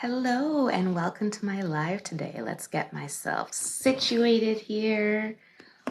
Hello and welcome to my live today. Let's get myself situated here.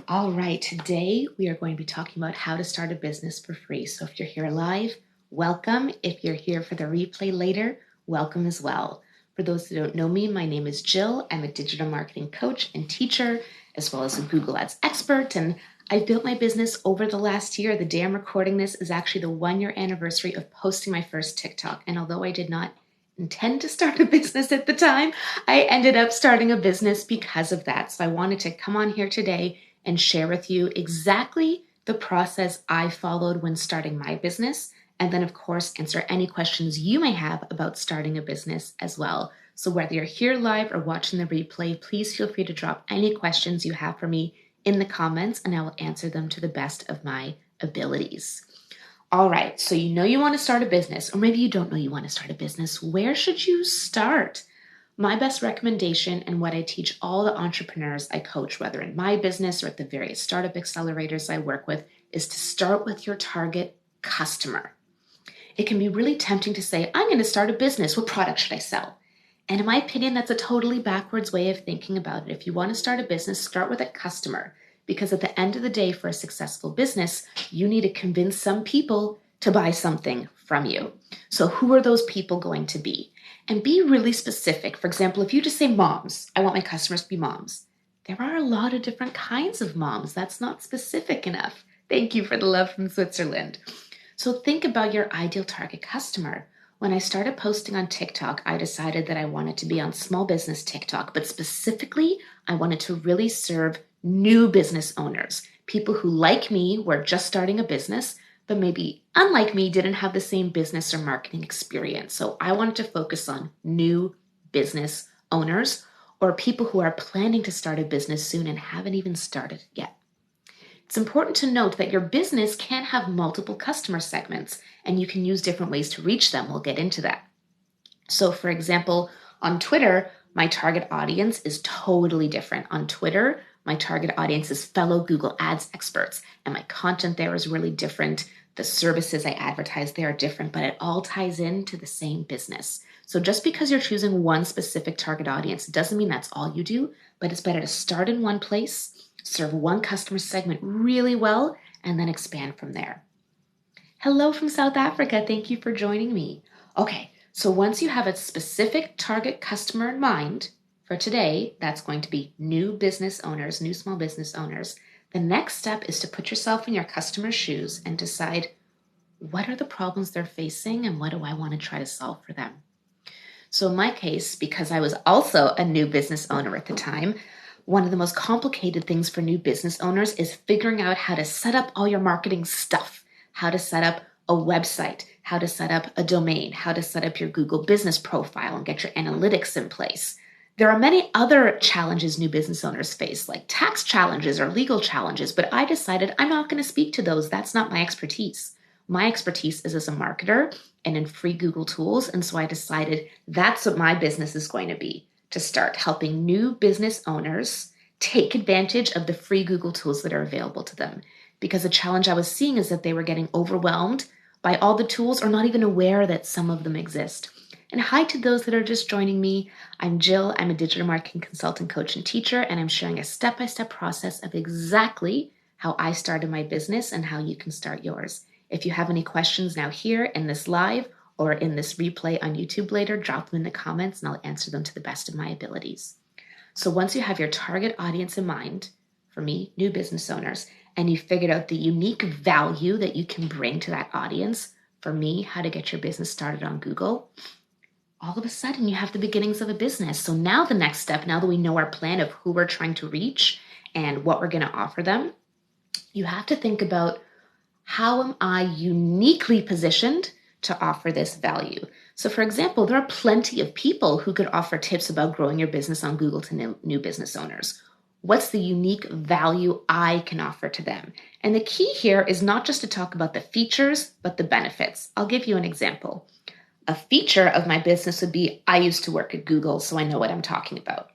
All right, today we are going to be talking about how to start a business for free. So if you're here live, welcome. If you're here for the replay later, welcome as well. For those who don't know me, my name is Jyll. I'm a digital marketing coach and teacher, as well as a Google Ads expert. And I've built my business over the last year. The day I'm recording this is actually the 1-year anniversary of posting my first TikTok. And although I did not intend to start a business at the time, I ended up starting a business because of that. So I wanted to come on here today and share with you exactly the process I followed when starting my business. And then, of course, answer any questions you may have about starting a business as well. So whether you're here live or watching the replay, please feel free to drop any questions you have for me in the comments, and I will answer them to the best of my abilities. All right, so you know you want to start a business, or maybe you don't know you want to start a business. Where should you start? My best recommendation, and what I teach all the entrepreneurs I coach, whether in my business or at the various startup accelerators I work with, is to start with your target customer. It can be really tempting to say, I'm going to start a business. What product should I sell? And in my opinion, that's a totally backwards way of thinking about it. If you want to start a business, start with a customer. Because at the end of the day, for a successful business, you need to convince some people to buy something from you. So who are those people going to be? And be really specific. For example, if you just say moms, I want my customers to be moms. There are a lot of different kinds of moms. That's not specific enough. Thank you for the love from Switzerland. So think about your ideal target customer. When I started posting on TikTok, I decided that I wanted to be on small business TikTok, but specifically, I wanted to really serve new business owners, people who, like me, were just starting a business, but maybe, unlike me, didn't have the same business or marketing experience. So I wanted to focus on new business owners or people who are planning to start a business soon and haven't even started yet. It's important to note that your business can have multiple customer segments, and you can use different ways to reach them. We'll get into that. So, for example, on Twitter, my target audience is totally different. On Twitter, my target audience is fellow Google Ads experts, and my content there is really different. The services I advertise there are different, but it all ties into the same business. So just because you're choosing one specific target audience doesn't mean that's all you do, but it's better to start in one place, serve one customer segment really well, and then expand from there. Hello from South Africa. Thank you for joining me. Okay, so once you have a specific target customer in mind, for today, that's going to be new business owners, new small business owners. The next step is to put yourself in your customer's shoes and decide what are the problems they're facing and what do I want to try to solve for them. So in my case, because I was also a new business owner at the time, one of the most complicated things for new business owners is figuring out how to set up all your marketing stuff, how to set up a website, how to set up a domain, how to set up your Google business profile and get your analytics in place. There are many other challenges new business owners face, like tax challenges or legal challenges, but I decided I'm not going to speak to those. That's not my expertise. My expertise is as a marketer and in free Google tools, and so I decided that's what my business is going to be, to start helping new business owners take advantage of the free Google tools that are available to them. Because the challenge I was seeing is that they were getting overwhelmed by all the tools or not even aware that some of them exist. And hi to those that are just joining me. I'm Jyll. I'm a digital marketing consultant, coach, and teacher, and I'm sharing a step-by-step process of exactly how I started my business and how you can start yours. If you have any questions now here in this live or in this replay on YouTube later, drop them in the comments and I'll answer them to the best of my abilities. So once you have your target audience in mind, for me, new business owners, and you figured out the unique value that you can bring to that audience, for me, how to get your business started on Google, all of a sudden you have the beginnings of a business. So now the next step, now that we know our plan of who we're trying to reach and what we're going to offer them, you have to think about, how am I uniquely positioned to offer this value? So for example, there are plenty of people who could offer tips about growing your business on Google to new business owners. What's the unique value I can offer to them? And the key here is not just to talk about the features, but the benefits. I'll give you an example. A feature of my business would be, I used to work at Google, so I know what I'm talking about.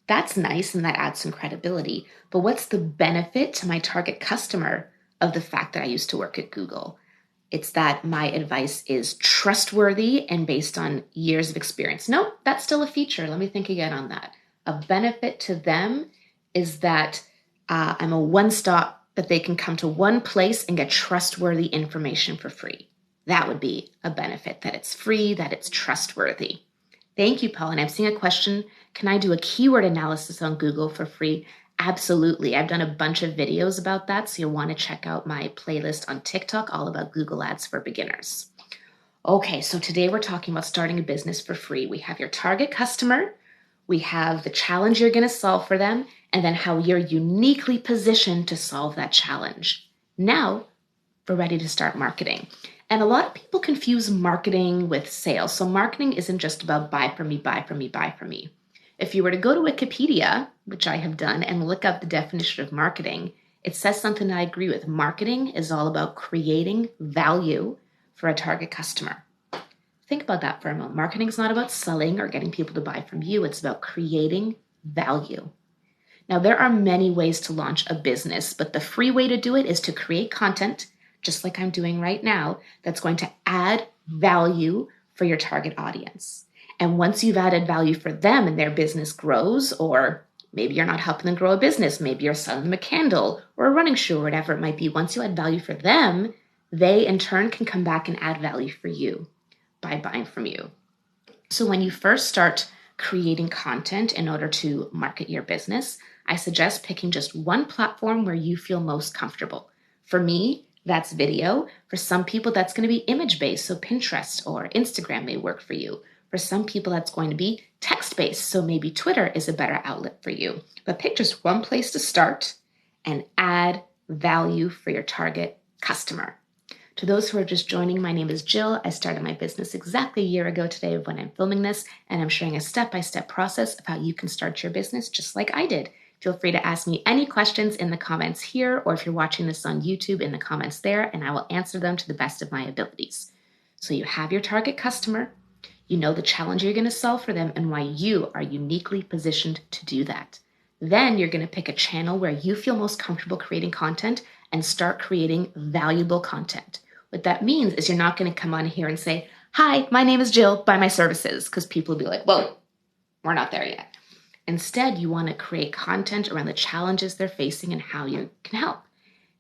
That's nice and that adds some credibility, but what's the benefit to my target customer of the fact that I used to work at Google? It's that my advice is trustworthy and based on years of experience. Nope, that's still a feature. Let me think again on that. A benefit to them is that I'm a one-stop, that they can come to one place and get trustworthy information for free. That would be a benefit, that it's free, that it's trustworthy. Thank you, Paul. And I'm seeing a question. Can I do a keyword analysis on Google for free? Absolutely. I've done a bunch of videos about that, so you'll want to check out my playlist on TikTok all about Google Ads for beginners. Okay, so today we're talking about starting a business for free. We have your target customer, we have the challenge you're going to solve for them, and then how you're uniquely positioned to solve that challenge. Now, we're ready to start marketing. And a lot of people confuse marketing with sales. So marketing isn't just about buy from me, buy from me, buy from me. If you were to go to Wikipedia, which I have done, and look up the definition of marketing, it says something I agree with. Marketing is all about creating value for a target customer. Think about that for a moment. Marketing is not about selling or getting people to buy from you. It's about creating value. Now, there are many ways to launch a business, but the free way to do it is to create content, just like I'm doing right now, that's going to add value for your target audience. And once you've added value for them and their business grows, or maybe you're not helping them grow a business, maybe you're selling them a candle or a running shoe or whatever it might be, once you add value for them, they in turn can come back and add value for you by buying from you. So when you first start creating content in order to market your business, I suggest picking just one platform where you feel most comfortable. For me, that's video. For some people, that's going to be image-based, so Pinterest or Instagram may work for you. For some people, that's going to be text-based, so maybe Twitter is a better outlet for you. But pick just one place to start and add value for your target customer. To those who are just joining, my name is Jyll. I started my business exactly a year ago today when I'm filming this, and I'm sharing a step-by-step process of how you can start your business just like I did. Feel free to ask me any questions in the comments here, or if you're watching this on YouTube, in the comments there, and I will answer them to the best of my abilities. So you have your target customer, you know the challenge you're going to solve for them and why you are uniquely positioned to do that. Then you're going to pick a channel where you feel most comfortable creating content and start creating valuable content. What that means is you're not going to come on here and say, "Hi, my name is Jyll, buy my services," because people will be like, "Whoa, we're not there yet." Instead, you want to create content around the challenges they're facing and how you can help.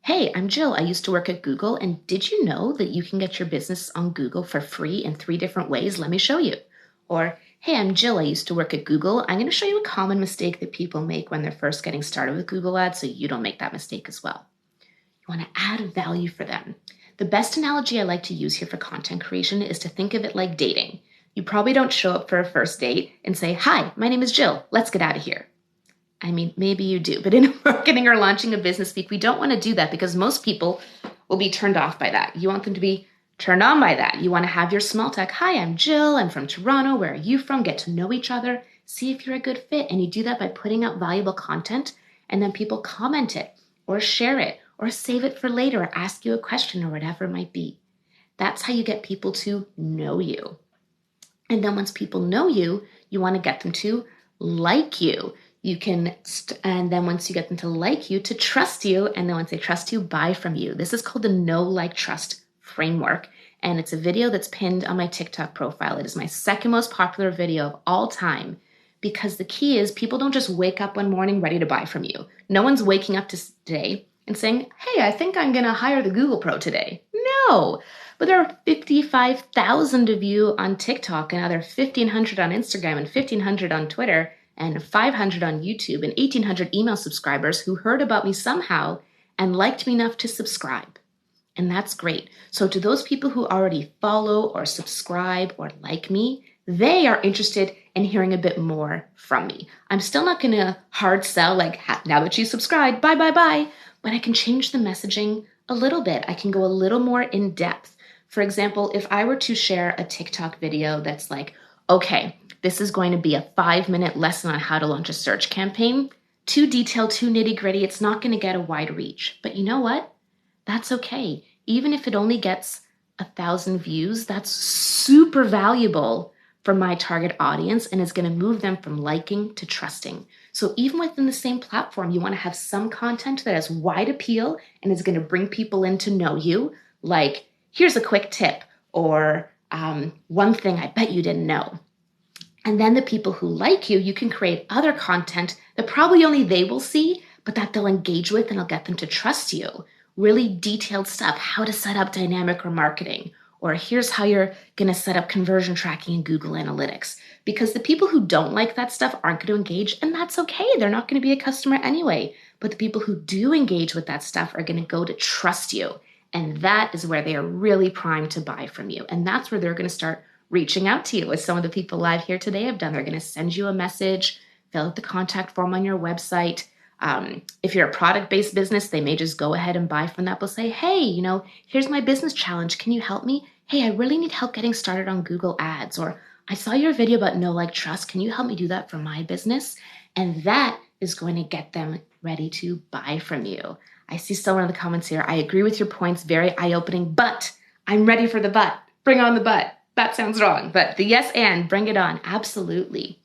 "Hey, I'm Jyll. I used to work at Google, and did you know that you can get your business on Google for free in 3 different ways? Let me show you." Or, "Hey, I'm Jyll. I used to work at Google. I'm going to show you a common mistake that people make when they're first getting started with Google Ads so you don't make that mistake as well." You want to add value for them. The best analogy I like to use here for content creation is to think of it like dating. You probably don't show up for a first date and say, "Hi, my name is Jyll. Let's get out of here." I mean, maybe you do, but in marketing or launching a business speak, we don't want to do that because most people will be turned off by that. You want them to be turned on by that. You want to have your small talk. "Hi, I'm Jyll. I'm from Toronto. Where are you from?" Get to know each other. See if you're a good fit. And you do that by putting out valuable content, and then people comment it or share it or save it for later or ask you a question or whatever it might be. That's how you get people to know you. And then once people know you, you want to get them to like you. And then once you get them to like you, to trust you. And then once they trust you, buy from you. This is called the know, like, trust framework. And it's a video that's pinned on my TikTok profile. It is my second most popular video of all time because the key is people don't just wake up one morning ready to buy from you. No one's waking up today and saying, "Hey, I think I'm going to hire the Google Pro today." No. But there are 55,000 of you on TikTok, and now there are 1,500 on Instagram and 1,500 on Twitter and 500 on YouTube and 1,800 email subscribers who heard about me somehow and liked me enough to subscribe. And that's great. So to those people who already follow or subscribe or like me, they are interested in hearing a bit more from me. I'm still not going to hard sell like, "Now that you subscribe, bye, bye, bye." But I can change the messaging a little bit. I can go a little more in depth. For example, if I were to share a TikTok video that's like, "Okay, this is going to be a 5-minute lesson on how to launch a search campaign," too detailed, too nitty-gritty, it's not going to get a wide reach. But you know what? That's okay. Even if it only gets 1,000 views, that's super valuable for my target audience and is going to move them from liking to trusting. So even within the same platform, you want to have some content that has wide appeal and is going to bring people in to know you. Like, here's a quick tip, or one thing I bet you didn't know. And then the people who like you can create other content that probably only they will see, but that they'll engage with and it'll get them to trust you. Really detailed stuff, how to set up dynamic remarketing, or here's how you're going to set up conversion tracking in Google Analytics. Because the people who don't like that stuff aren't going to engage, and that's okay. They're not going to be a customer anyway. But the people who do engage with that stuff are going to go to trust you. And that is where they are really primed to buy from you. And that's where they're going to start reaching out to you, as some of the people live here today have done. They're going to send you a message, fill out the contact form on your website. If you're a product-based business, they may just go ahead and buy from that. They'll say, hey, here's my business challenge. Can you help me? Hey, I really need help getting started on Google Ads. Or I saw your video about know, like, trust. Can you help me do that for my business? And that is going to get them ready to buy from you. I see someone in the comments here. I agree with your points. Very eye-opening, but I'm ready for the but. Bring on the but. That sounds wrong, but the yes and bring it on. Absolutely.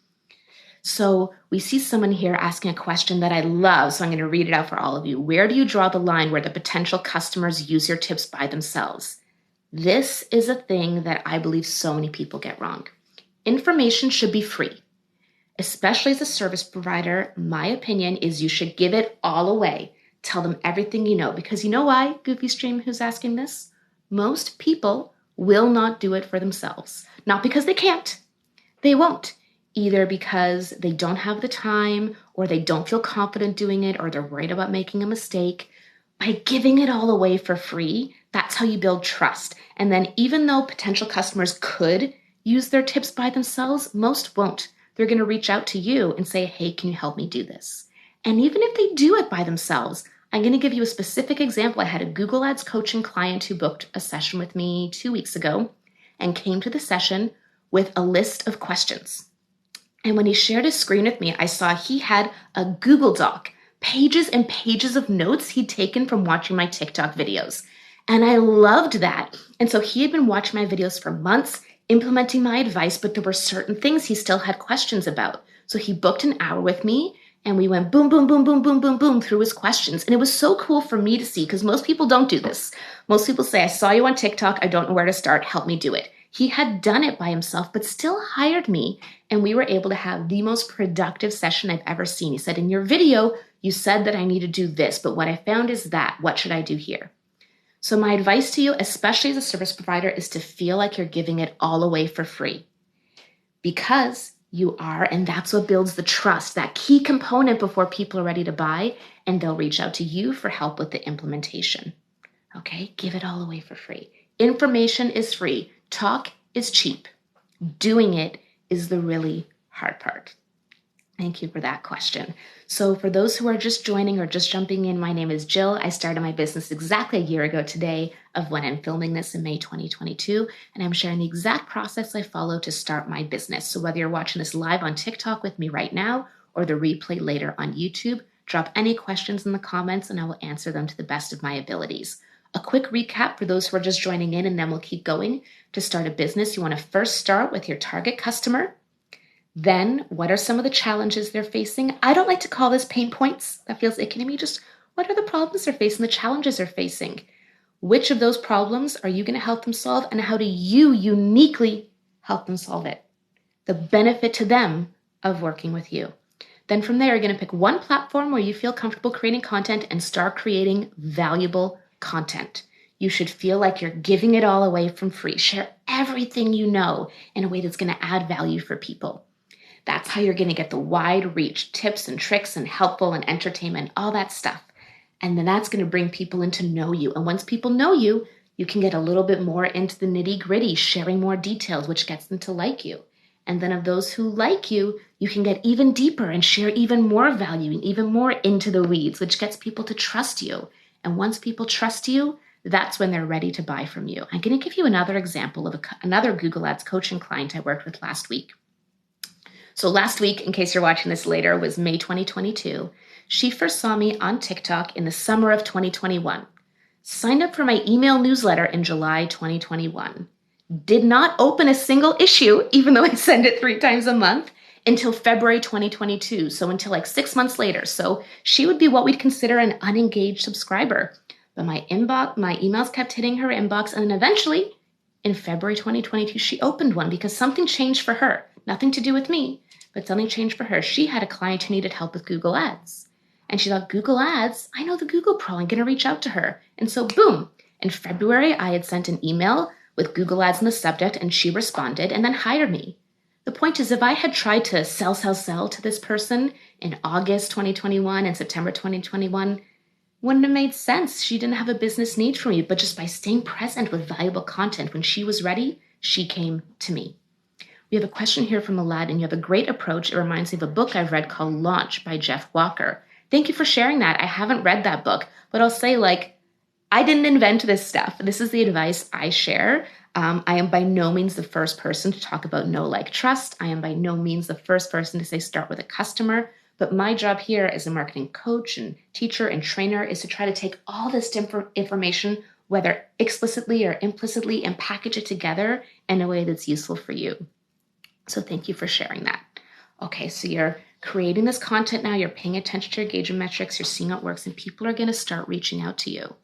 So we see someone here asking a question that I love, so I'm going to read it out for all of you. Where do you draw the line where the potential customers use your tips by themselves? This is a thing that I believe so many people get wrong. Information should be free. Especially as a service provider, my opinion is you should give it all away. Tell them everything you know, because you know why, Goofy Stream, who's asking this? Most people will not do it for themselves. Not because they can't. They won't. Either because they don't have the time, or they don't feel confident doing it, or they're worried about making a mistake. By giving it all away for free, that's how you build trust. And then even though potential customers could use their tips by themselves, most won't. They're going to reach out to you and say, hey, can you help me do this? And even if they do it by themselves, I'm going to give you a specific example. I had a Google Ads coaching client who booked a session with me 2 weeks ago and came to the session with a list of questions. And when he shared his screen with me, I saw he had a Google Doc, pages and pages of notes he'd taken from watching my TikTok videos. And I loved that. And so he had been watching my videos for months, implementing my advice, but there were certain things he still had questions about. So he booked an hour with me and we went boom, boom, boom, boom, boom, boom, boom through his questions. And it was so cool for me to see, because most people don't do this. Most people say, I saw you on TikTok. I don't know where to start. Help me do it. He had done it by himself, but still hired me. And we were able to have the most productive session I've ever seen. He said, in your video, you said that I need to do this, but what I found is that. What should I do here? So my advice to you, especially as a service provider, is to feel like you're giving it all away for free. Because you are, and that's what builds the trust, that key component before people are ready to buy, and they'll reach out to you for help with the implementation. Okay, give it all away for free. Information is free. Talk is cheap. Doing it is the really hard part. Thank you for that question. So for those who are just joining or just jumping in, my name is Jyll. I started my business exactly a year ago today of when I'm filming this in May 2022, and I'm sharing the exact process I follow to start my business. So whether you're watching this live on TikTok with me right now or the replay later on YouTube, drop any questions in the comments and I will answer them to the best of my abilities. A quick recap for those who are just joining in, and then we'll keep going. To start a business, you want to first start with your target customer. Then, what are some of the challenges they're facing? I don't like to call this pain points. That feels icky to me. Just what are the problems they're facing, the challenges they're facing? Which of those problems are you going to help them solve, and how do you uniquely help them solve it? The benefit to them of working with you. Then from there, you're going to pick one platform where you feel comfortable creating content and start creating valuable content. You should feel like you're giving it all away from free. Share everything you know in a way that's going to add value for people. That's how you're going to get the wide reach, tips and tricks and helpful and entertainment, all that stuff. And then that's going to bring people in to know you. And once people know you, you can get a little bit more into the nitty gritty, sharing more details, which gets them to like you. And then of those who like you, you can get even deeper and share even more value and even more into the weeds, which gets people to trust you. And once people trust you, that's when they're ready to buy from you. I'm going to give you another example of another Google Ads coaching client I worked with last week. So last week, in case you're watching this later, was May 2022. She first saw me on TikTok in the summer of 2021. Signed up for my email newsletter in July 2021. Did not open a single issue, even though I send it 3 times a month, until February 2022. So until like 6 months later. So she would be what we'd consider an unengaged subscriber. But my emails kept hitting her inbox, and then eventually, in February 2022, she opened one because something changed for her. Nothing to do with me, but something changed for her. She had a client who needed help with Google Ads. And she thought, Google Ads? I know the Google Pro. I'm going to reach out to her. And so, boom, in February, I had sent an email with Google Ads in the subject, and she responded and then hired me. The point is, if I had tried to sell to this person in August 2021 and September 2021, wouldn't have made sense. She didn't have a business need for me, but just by staying present with valuable content, when she was ready, she came to me. We have a question here from Aladdin. You have a great approach. It reminds me of a book I've read called Launch by Jeff Walker. Thank you for sharing that. I haven't read that book, but I'll say, I didn't invent this stuff. This is the advice I share. I am by no means the first person to talk about know, like, trust. I am by no means the first person to say start with a customer. But my job here as a marketing coach and teacher and trainer is to try to take all this information, whether explicitly or implicitly, and package it together in a way that's useful for you. So thank you for sharing that. Okay, so you're creating this content now. You're paying attention to your engagement metrics. You're seeing what works, and people are going to start reaching out to you.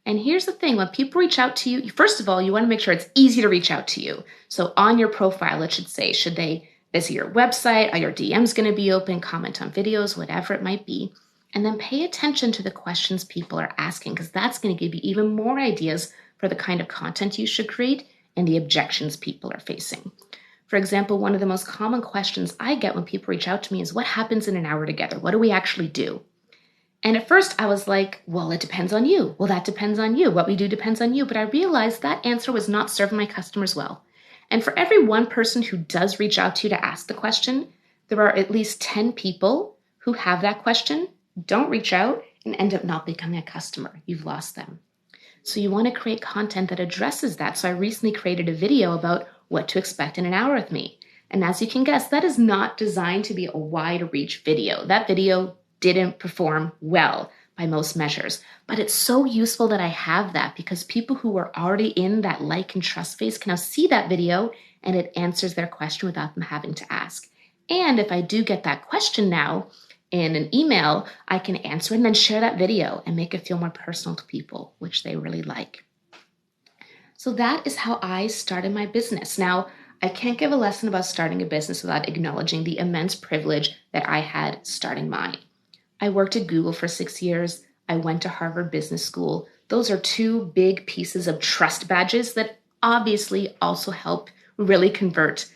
And here's the thing, when people reach out to you, first of all, you want to make sure it's easy to reach out to you. So on your profile, it should say, should they visit your website? Are your DMs going to be open? Comment on videos, whatever it might be. And then pay attention to the questions people are asking, because that's going to give you even more ideas for the kind of content you should create and the objections people are facing. For example, one of the most common questions I get when people reach out to me is, what happens in an hour together? What do we actually do? And at first I was like, well, it depends on you. Well, that depends on you. What we do depends on you. But I realized that answer was not serving my customers well. And for every one person who does reach out to you to ask the question, there are at least 10 people who have that question, don't reach out, and end up not becoming a customer. You've lost them. So you want to create content that addresses that. So I recently created a video about what to expect in an hour with me. And as you can guess, that is not designed to be a wide reach video. That video didn't perform well by most measures, but it's so useful that I have that, because people who are already in that like and trust phase can now see that video and it answers their question without them having to ask. And if I do get that question now in an email, I can answer it and then share that video and make it feel more personal to people, which they really like. So that is how I started my business. Now, I can't give a lesson about starting a business without acknowledging the immense privilege that I had starting mine. I worked at Google for 6 years. I went to Harvard Business School. Those are two big pieces of trust badges that obviously also help really convert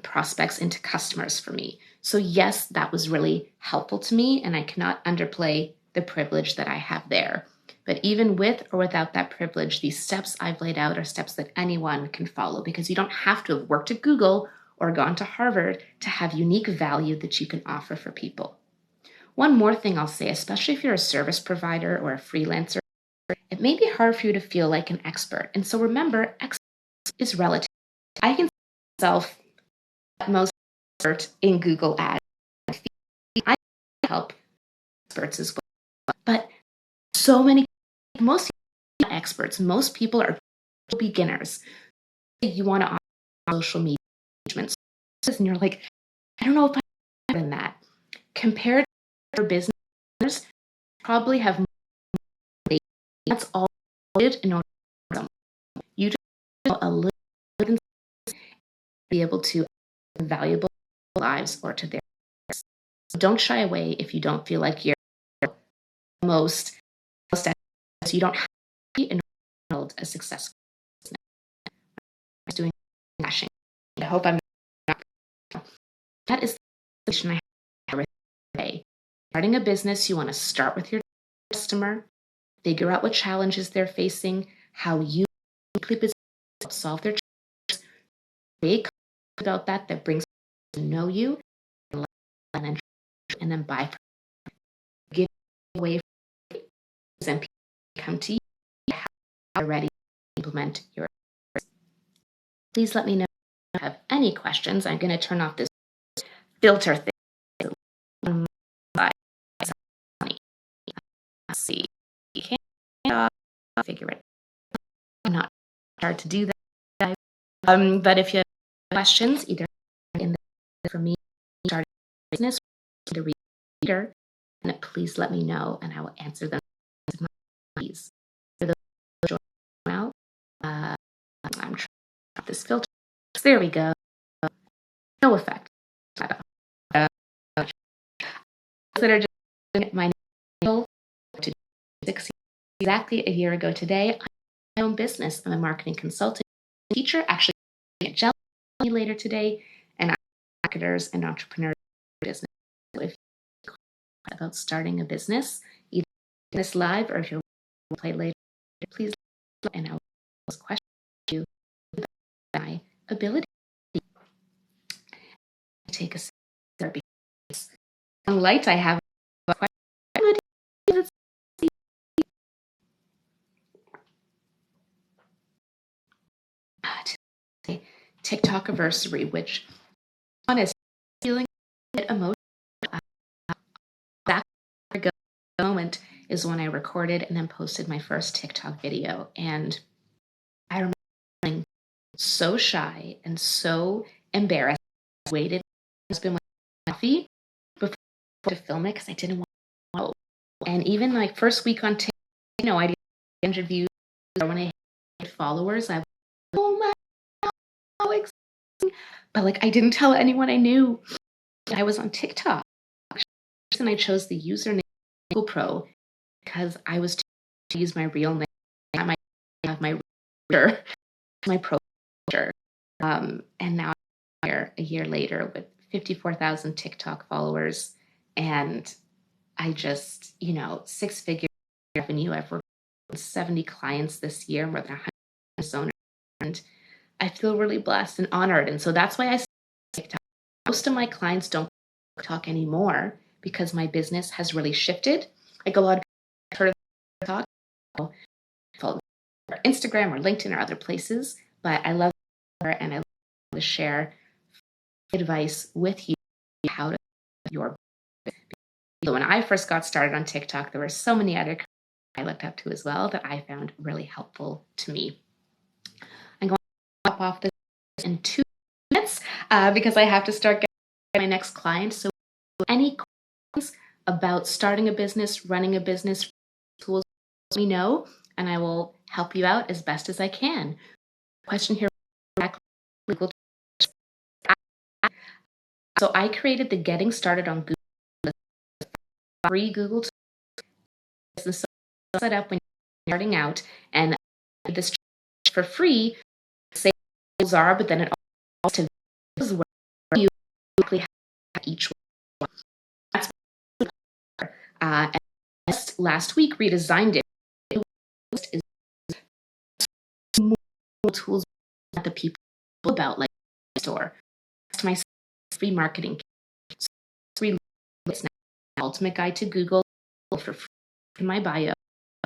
prospects into customers for me. So yes, that was really helpful to me, and I cannot underplay the privilege that I have there. But even with or without that privilege, these steps I've laid out are steps that anyone can follow, because you don't have to have worked at Google or gone to Harvard to have unique value that you can offer for people. One more thing I'll say, especially if you're a service provider or a freelancer, it may be hard for you to feel like an expert. And so remember, expert is relative. I can see myself most expert in Google Ads. I help experts as well. But most people are not experts. Most people are beginners. You want to offer social media engagement, and you're like, I don't know if I'm in that. Compared to business owners, probably have more. That's all in order to you just know a little bit and be able to valuable lives or to their lives. So don't shy away if you don't feel like you're most so you don't have to be in build a successful business. I'm doing mashing. I hope I'm not. That is the solution I have today. Starting a business, you want to start with your customer, figure out what challenges they're facing, how you solve their challenges, create content about that brings them to know you, and then buy from you. Give away and people come to you how you're ready to implement your. Please let me know if you have any questions. I'm going to turn off this filter thing. Let's see. You can't figure it out. Not hard to do that. But if you have questions, either in the for me starting a business or the reader, and please let me know and I will answer them. Please. this filter. There we go. No effect at all. That are just my nail to succeed. Exactly a year ago today, I have my own business. I'm a marketing consultant, teacher, actually at Jyll later today, and I'm marketers and entrepreneurs business. So if you're about starting a business, either this live or if you'll play later, please let me know, and I will question you about my ability. Take a therapy. Light, I have a question. TikTok anniversary, which honest feeling a bit emotional. That moment is when I recorded and then posted my first TikTok video, and I remember feeling so shy and so embarrassed. I waited. It's been like coffee before to film it because I didn't want to know. And even like first week on TikTok, I did 100 views. When I hit followers, I was like, oh my God, how exciting. But like I didn't tell anyone I knew I was on TikTok. And I chose the username Google Pro because I was to use my real name. I might have my pro picture. And now I'm here a year later with 54,000 TikTok followers, and I just, 6-figure revenue. I've worked with 70 clients this year, more than 100 business owners, and I feel really blessed and honored. And so that's why I TikTok. Most of my clients don't talk anymore because my business has really shifted. Like a lot of people heard of TikTok, follow Instagram or LinkedIn or other places, but I love her and I love to share advice with you how to your business. So when I first got started on TikTok, there were so many other I looked up to as well that I found really helpful to me. I'm going to hop off this in 2 minutes because I have to start getting my next client. So any questions about starting a business, running a business, tools, let me know, and I will help you out as best as I can. Question here. So I created the Getting Started on Google free Google business set up when you're starting out, and this for free. Sales are, but then it also is where you quickly have each one. That's and last week redesigned it. It is more tools that the people about like store. My free marketing, free ultimate guide to Google for free in my bio,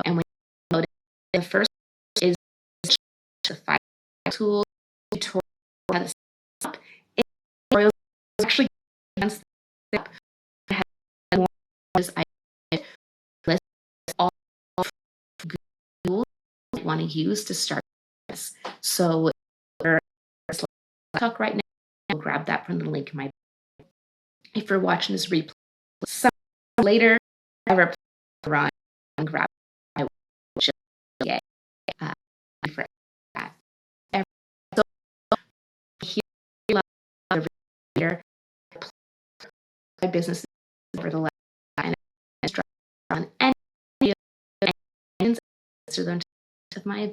and when you load it, the first is the 5 tools tutorial how to set up. It actually against the step. I had more as I list all of Google I want to use to start this. So talk right now. I'll grab that from the link in my. If you're watching this replay, some later, ever run and grab my jyll.ca for that. So here, my business over the last and on any of my